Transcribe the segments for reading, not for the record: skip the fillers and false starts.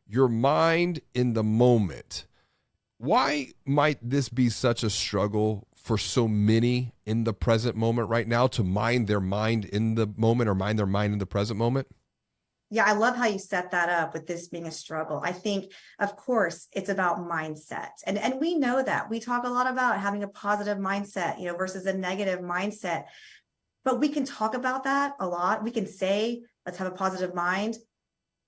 your mind in the moment. Why might this be such a struggle for so many in the present moment right now, to mind their mind in the moment or mind their mind in the present moment? Yeah, I love how you set that up with this being a struggle. I think, of course, it's about mindset. And we know that. We talk a lot about having a positive mindset, versus a negative mindset. But we can talk about that a lot. We can say, let's have a positive mind.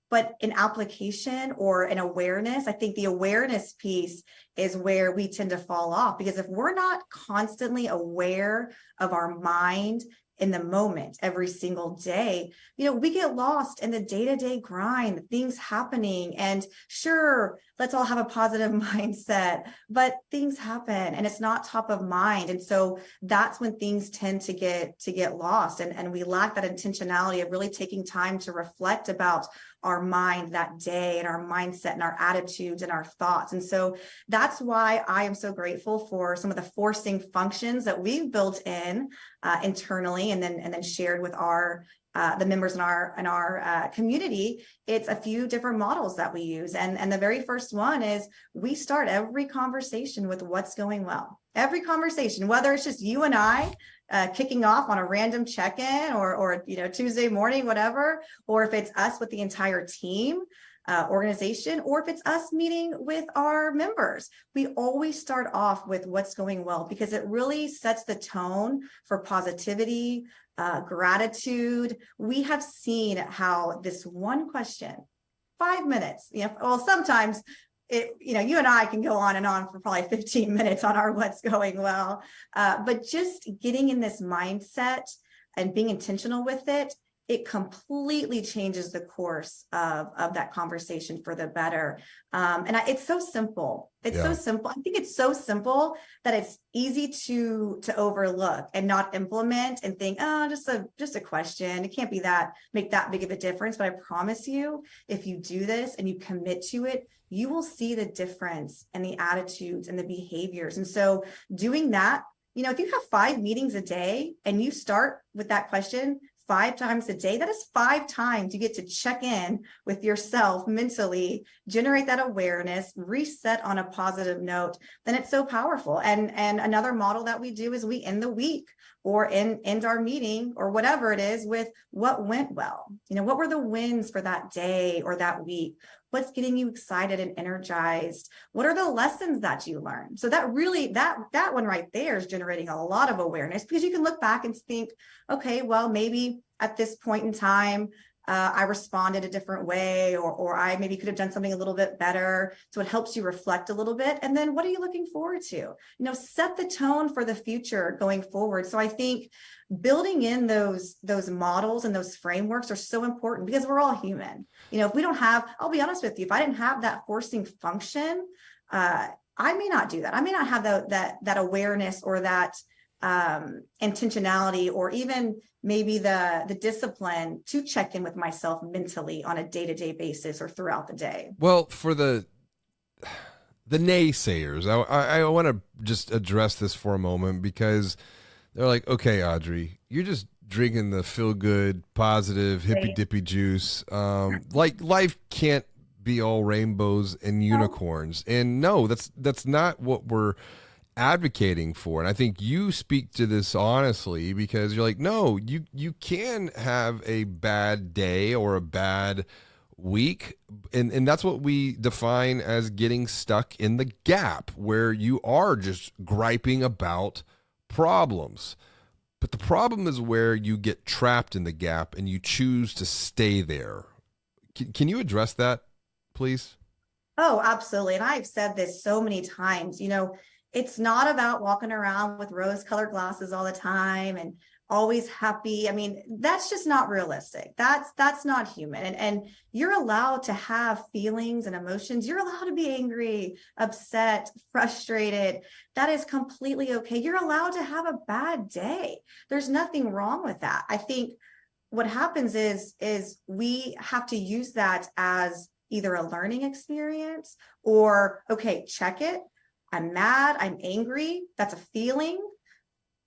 But in application or in awareness, I think the awareness piece is where we tend to fall off, because if we're not constantly aware of our mind in the moment every single day, we get lost in the day-to-day grind, things happening. And sure, let's all have a positive mindset, but things happen and it's not top of mind. And so that's when things tend to get lost, and we lack that intentionality of really taking time to reflect about our mind that day and our mindset and our attitudes and our thoughts. And so that's why I am so grateful for some of the forcing functions that we've built in internally and then shared with the members in our community. It's a few different models that we use. And the very first one is we start every conversation with what's going well. Every conversation, whether it's just you and I kicking off on a random check-in or Tuesday morning, whatever, or if it's us with the entire team, organization, or if it's us meeting with our members, we always start off with what's going well, because it really sets the tone for positivity, gratitude. We have seen how this one question, 5 minutes, sometimes you and I can go on and on for probably 15 minutes on our what's going well, but just getting in this mindset and being intentional with it, it completely changes the course of that conversation for the better. It's so simple. It's so simple. I think it's so simple that it's easy to overlook and not implement and think, oh, just a question. It can't make that big of a difference. But I promise you, if you do this and you commit to it, you will see the difference in the attitudes and the behaviors. And so doing that, if you have 5 meetings a day and you start with that question 5 times a day, that is 5 times you get to check in with yourself mentally, generate that awareness, reset on a positive note, then it's so powerful. And another model that we do is we end the week or end our meeting or whatever it is with what went well. What were the wins for that day or that week? What's getting you excited and energized? What are the lessons that you learned? So that really, that one right there is generating a lot of awareness, because you can look back and think, okay, well, maybe at this point in time, I responded a different way, or I maybe could have done something a little bit better. So it helps you reflect a little bit. And then what are you looking forward to? Set the tone for the future going forward. So I think building in those models and those frameworks are so important, because we're all human. If we don't have, I'll be honest with you, if I didn't have that forcing function, I may not do that. I may not have that awareness or that intentionality, or even maybe the discipline to check in with myself mentally on a day-to-day basis or throughout the day. Well, for the naysayers, I want to just address this for a moment, because they're like, okay, Audrey, you're just drinking the feel-good, positive, hippy-dippy juice. Like, life can't be all rainbows and unicorns. And no, that's not what we're advocating for. And I think you speak to this honestly, because you're like, no, you can have a bad day or a bad week, and that's what we define as getting stuck in the gap, where you are just griping about problems. But the problem is where you get trapped in the gap and you choose to stay there. Can you address that, please? Oh, absolutely. And I've said this so many times, it's not about walking around with rose-colored glasses all the time and always happy. I mean, that's just not realistic. That's not human. And you're allowed to have feelings and emotions. You're allowed to be angry, upset, frustrated. That is completely okay. You're allowed to have a bad day. There's nothing wrong with that. I think what happens is we have to use that as either a learning experience or, okay, check it. I'm mad, I'm angry, that's a feeling.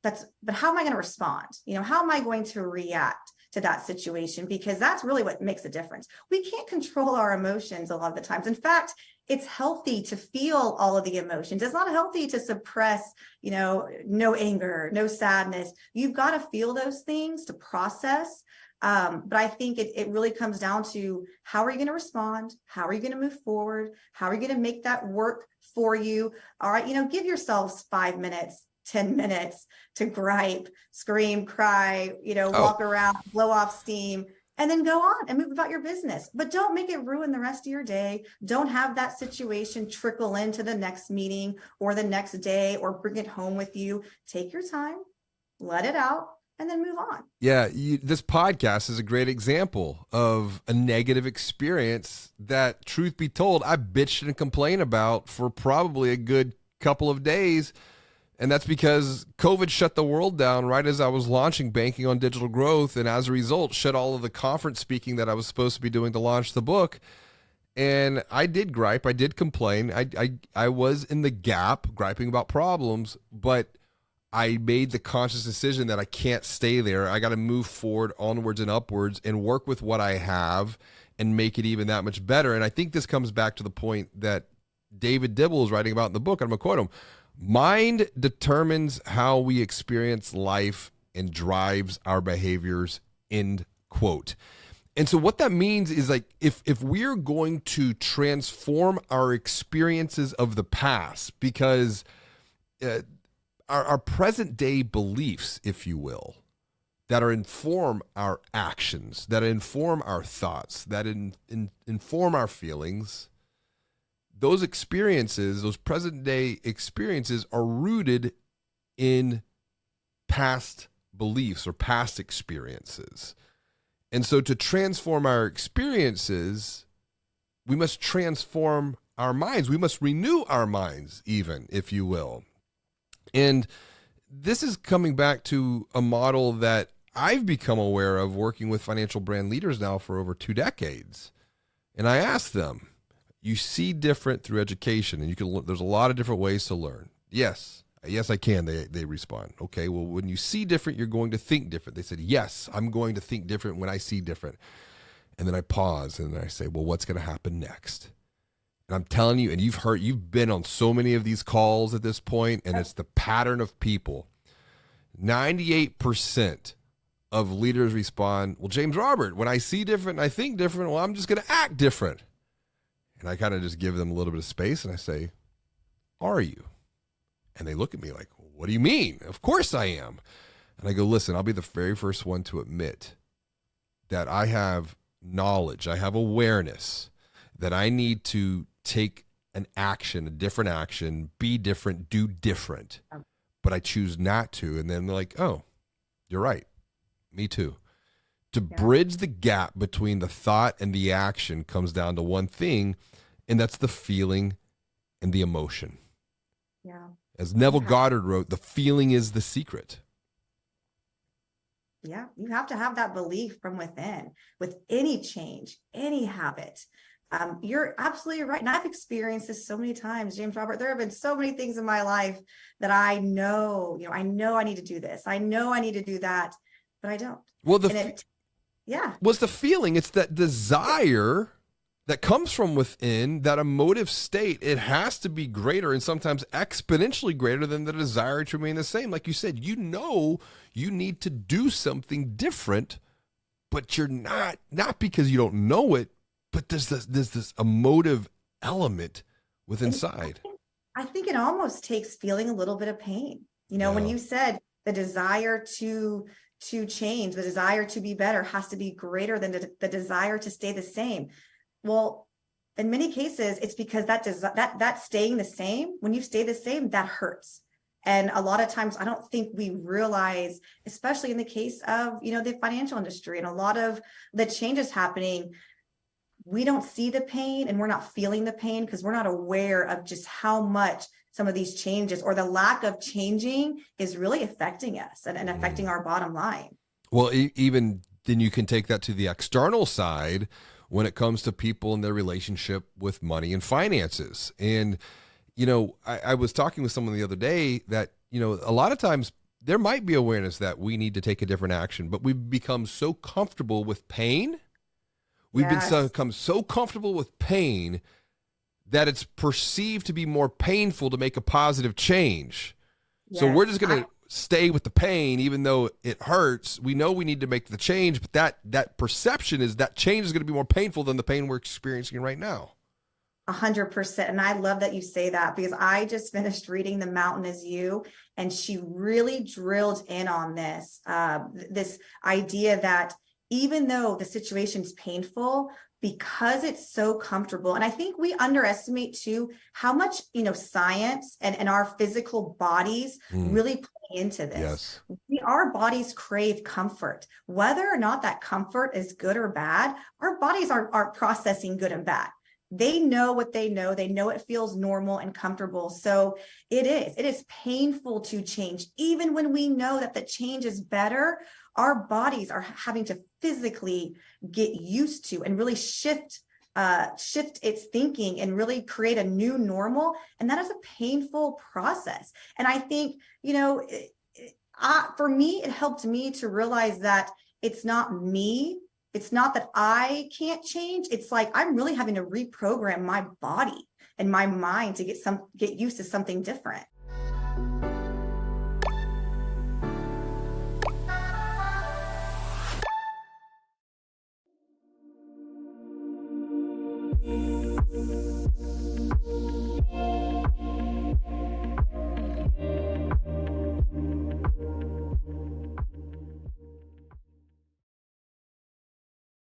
But how am I going to respond? How am I going to react to that situation, because that's really what makes a difference. We can't control our emotions a lot of the times. In fact, it's healthy to feel all of the emotions. It's not healthy to suppress, no anger, no sadness. You've got to feel those things to process. But I think it really comes down to, how are you going to respond? How are you going to move forward? How are you going to make that work for you? All right, give yourselves 5 minutes, 10 minutes to gripe, scream, cry, walk around, blow off steam, and then go on and move about your business. But don't make it ruin the rest of your day. Don't have that situation trickle into the next meeting or the next day, or bring it home with you. Take your time, let it out, and then move on. Yeah, this podcast is a great example of a negative experience that, truth be told, I bitched and complained about for probably a good couple of days. And that's because COVID shut the world down right as I was launching Banking on Digital Growth. And as a result, shut all of the conference speaking that I was supposed to be doing to launch the book. And I did gripe. I did complain. I was in the gap griping about problems, but I made the conscious decision that I can't stay there. I got to move forward, onwards and upwards, and work with what I have and make it even that much better. And I think this comes back to the point that David Dibble is writing about in the book. I'm going to quote him. Mind determines how we experience life and drives our behaviors, end quote. And so what that means is, like, if we're going to transform our experiences of the past, because our present day beliefs, if you will, that inform our actions, that inform our thoughts, that inform our feelings, those experiences, those present day experiences, are rooted in past beliefs or past experiences. And so to transform our experiences, we must transform our minds. We must renew our minds, even, if you will. And this is coming back to a model that I've become aware of working with financial brand leaders now for over 2 decades. And I ask them, you see different through education, and there's a lot of different ways to learn. Yes, I can, they respond. Okay, well, when you see different, you're going to think different. They said, yes, I'm going to think different when I see different. And then I pause and I say, well, what's going to happen next? And I'm telling you, and you've been on so many of these calls at this point, and it's the pattern of people. 98% of leaders respond, well, James Robert, when I see different and I think different, well, I'm just going to act different. And I kind of just give them a little bit of space and I say, are you? And they look at me like, what do you mean? Of course I am. And I go, listen, I'll be the very first one to admit that I have knowledge, I have awareness that I need to take an action, a different action, be different, do different, but I choose not to. And then they're like, oh, you're right. Me too. To bridge the gap between the thought and the action comes down to one thing, and that's the feeling and the emotion. Yeah. As Neville Goddard wrote, the feeling is the secret. Yeah, you have to have that belief from within with any change, any habit. You're absolutely right. And I've experienced this so many times, James Robert. There have been so many things in my life that I know I need to do this. I know I need to do that, but I don't. Well, what's the feeling? It's that desire that comes from within, that emotive state. It has to be greater, and sometimes exponentially greater, than the desire to remain the same. Like you said, you need to do something different, but you're not because you don't know it, but there's this emotive element with inside. I think it almost takes feeling a little bit of pain. When you said the desire to change, the desire to be better has to be greater than the desire to stay the same. Well, in many cases, it's because that staying the same, when you stay the same, that hurts. And a lot of times I don't think we realize, especially in the case of, the financial industry and a lot of the changes happening, we don't see the pain and we're not feeling the pain because we're not aware of just how much some of these changes or the lack of changing is really affecting us and affecting our bottom line. Well, even then you can take that to the external side when it comes to people and their relationship with money and finances. And, I was talking with someone the other day that, a lot of times there might be awareness that we need to take a different action, but we've become so comfortable with pain. Yes. Become so comfortable with pain that it's perceived to be more painful to make a positive change. So we're Yes. just going to stay with the pain, even though it hurts. We know we need to make the change, but that perception is that change is going to be more painful than the pain we're experiencing right now. 100%. And I love that you say that, because I just finished reading The Mountain Is You, and she really drilled in on this idea that even though the situation's painful, because it's so comfortable, and I think we underestimate too how much, science and our physical bodies really play into this. Yes. Our bodies crave comfort. Whether or not that comfort is good or bad, our bodies are processing good and bad. They know what they know. They know it feels normal and comfortable. So it is painful to change. Even when we know that the change is better, our bodies are having to physically get used to and really shift its thinking and really create a new normal. And that is a painful process. And I think, for me, it helped me to realize that it's not me. It's not that I can't change. It's like I'm really having to reprogram my body and my mind to get used to something different.